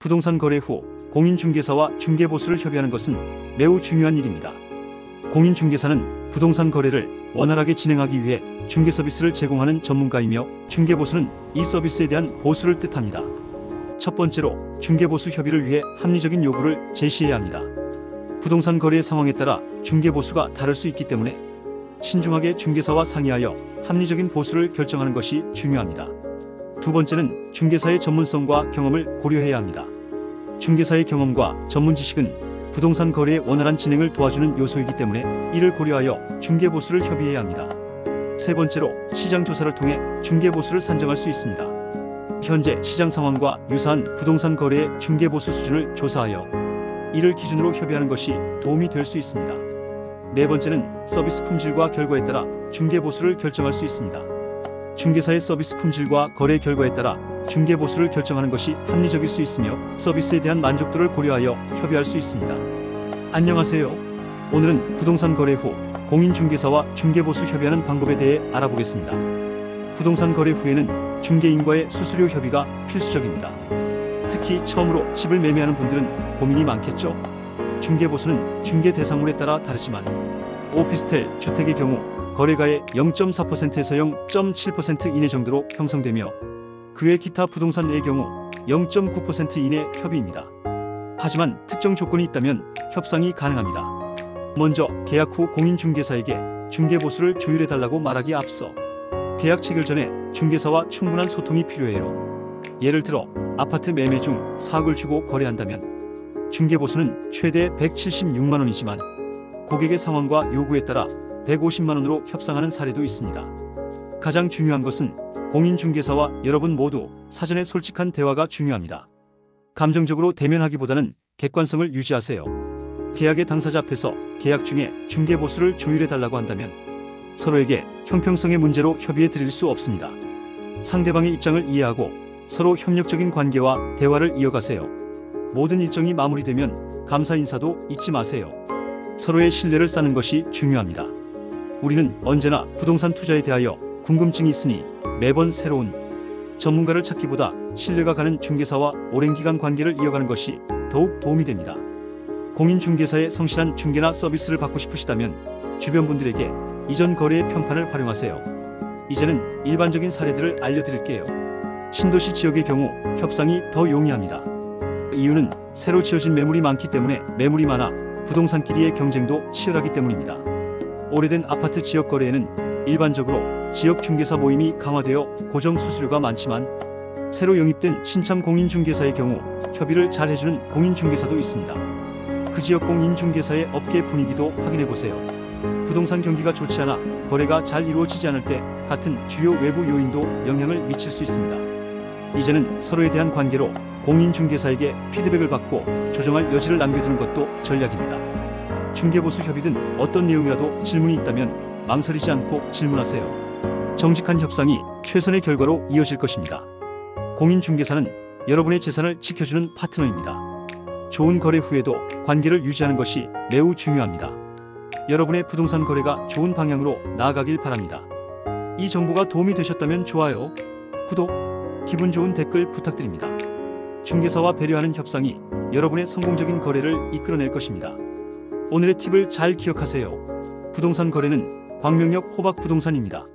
부동산 거래 후 공인중개사와 중개보수를 협의하는 것은 매우 중요한 일입니다. 공인중개사는 부동산 거래를 원활하게 진행하기 위해 중개 서비스를 제공하는 전문가이며, 중개보수는 이 서비스에 대한 보수를 뜻합니다. 첫 번째로, 중개보수 협의를 위해 합리적인 요구를 제시해야 합니다. 부동산 거래의 상황에 따라 중개보수가 다를 수 있기 때문에 신중하게 중개사와 상의하여 합리적인 보수를 결정하는 것이 중요합니다. 두 번째는 중개사의 전문성과 경험을 고려해야 합니다. 중개사의 경험과 전문 지식은 부동산 거래의 원활한 진행을 도와주는 요소이기 때문에 이를 고려하여 중개보수를 협의해야 합니다. 세 번째로, 시장 조사를 통해 중개보수를 산정할 수 있습니다. 현재 시장 상황과 유사한 부동산 거래의 중개보수 수준을 조사하여 이를 기준으로 협의하는 것이 도움이 될 수 있습니다. 네 번째는 서비스 품질과 결과에 따라 중개보수를 결정할 수 있습니다. 중개사의 서비스 품질과 거래 결과에 따라 중개보수를 결정하는 것이 합리적일 수 있으며, 서비스에 대한 만족도를 고려하여 협의할 수 있습니다. 안녕하세요. 오늘은 부동산 거래 후 공인중개사와 중개보수 협의하는 방법에 대해 알아보겠습니다. 부동산 거래 후에는 중개인과의 수수료 협의가 필수적입니다. 특히 처음으로 집을 매매하는 분들은 고민이 많겠죠. 중개보수는 중개 대상물에 따라 다르지만 오피스텔, 주택의 경우 거래가의 0.4%에서 0.7% 이내 정도로 형성되며, 그 외 기타 부동산의 경우 0.9% 이내 협의입니다. 하지만 특정 조건이 있다면 협상이 가능합니다. 먼저, 계약 후 공인중개사에게 중개보수를 조율해달라고 말하기에 앞서 계약 체결 전에 중개사와 충분한 소통이 필요해요. 예를 들어 아파트 매매 중 4억을 주고 거래한다면 중개보수는 최대 176만원이지만 고객의 상황과 요구에 따라 150만원으로 협상하는 사례도 있습니다. 가장 중요한 것은 공인중개사와 여러분 모두 사전에 솔직한 대화가 중요합니다. 감정적으로 대면하기보다는 객관성을 유지하세요. 계약의 당사자 앞에서 계약 중에 중개보수를 조율해달라고 한다면 서로에게 형평성의 문제로 협의해 드릴 수 없습니다. 상대방의 입장을 이해하고 서로 협력적인 관계와 대화를 이어가세요. 모든 일정이 마무리되면 감사 인사도 잊지 마세요. 서로의 신뢰를 쌓는 것이 중요합니다. 우리는 언제나 부동산 투자에 대하여 궁금증이 있으니 매번 새로운 전문가를 찾기보다 신뢰가 가는 중개사와 오랜 기간 관계를 이어가는 것이 더욱 도움이 됩니다. 공인중개사의 성실한 중개나 서비스를 받고 싶으시다면 주변 분들에게 이전 거래의 편판을 활용하세요. 이제는 일반적인 사례들을 알려드릴게요. 신도시 지역의 경우 협상이 더 용이합니다. 이유는 새로 지어진 매물이 많기 때문에 매물이 많아 부동산끼리의 경쟁도 치열하기 때문입니다. 오래된 아파트 지역 거래에는 일반적으로 지역 중개사 모임이 강화되어 고정 수수료가 많지만, 새로 영입된 신참 공인중개사의 경우 협의를 잘 해주는 공인중개사도 있습니다. 그 지역 공인중개사의 업계 분위기도 확인해보세요. 부동산 경기가 좋지 않아 거래가 잘 이루어지지 않을 때 같은 주요 외부 요인도 영향을 미칠 수 있습니다. 이제는 서로에 대한 관계로 공인중개사에게 피드백을 받고 조정할 여지를 남겨두는 것도 전략입니다. 중개보수 협의든 어떤 내용이라도 질문이 있다면 망설이지 않고 질문하세요. 정직한 협상이 최선의 결과로 이어질 것입니다. 공인중개사는 여러분의 재산을 지켜주는 파트너입니다. 좋은 거래 후에도 관계를 유지하는 것이 매우 중요합니다. 여러분의 부동산 거래가 좋은 방향으로 나아가길 바랍니다. 이 정보가 도움이 되셨다면 좋아요, 구독, 기분 좋은 댓글 부탁드립니다. 중개사와 배려하는 협상이 여러분의 성공적인 거래를 이끌어낼 것입니다. 오늘의 팁을 잘 기억하세요. 부동산 거래는 광명역 호박 부동산입니다.